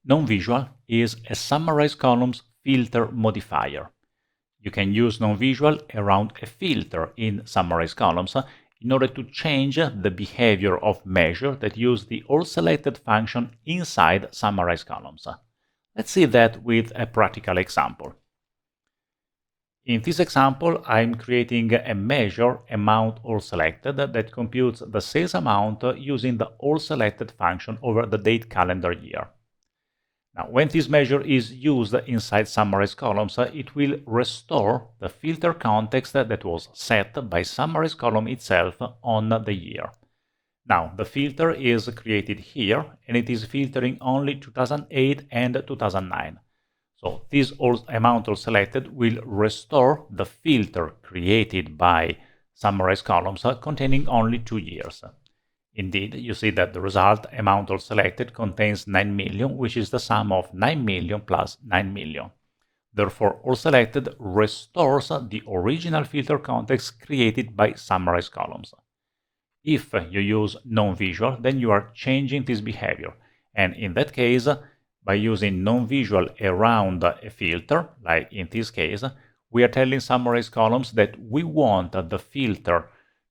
Non-visual is a summarize columns filter modifier. You can use non-visual around a filter in summarize columns in order to change the behavior of measure that use the AllSelected function inside summarize columns. Let's see that with a practical example. In this example, I'm creating a measure amount AllSelected that computes the sales amount using the AllSelected function over the date calendar year. Now, when this measure is used inside summarize columns, it will restore the filter context that was set by summarize column itself on the year. Now, the filter is created here, and it is filtering only 2008 and 2009. So this amount AllSelected will restore the filter created by summarize columns containing only 2 years. Indeed, you see that the result amount AllSelected contains 9 million, which is the sum of 9 million plus 9 million. Therefore, AllSelected restores the original filter context created by summarize columns. If you use non-visual, then you are changing this behavior. And in that case, by using non-visual around a filter, like in this case, we are telling summarize columns that we want the filter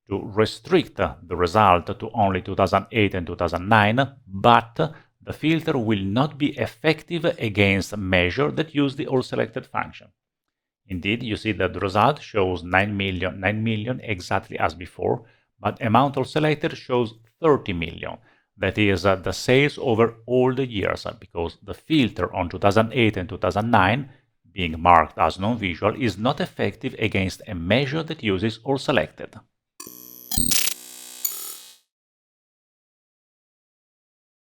to restrict the result to only 2008 and 2009, but the filter will not be effective against a measure that use the AllSelected function. Indeed, you see that the result shows 9 million exactly as before, but amount AllSelected shows 30 million. That is the sales over all the years, because the filter on 2008 and 2009, being marked as non-visual, is not effective against a measure that uses AllSelected.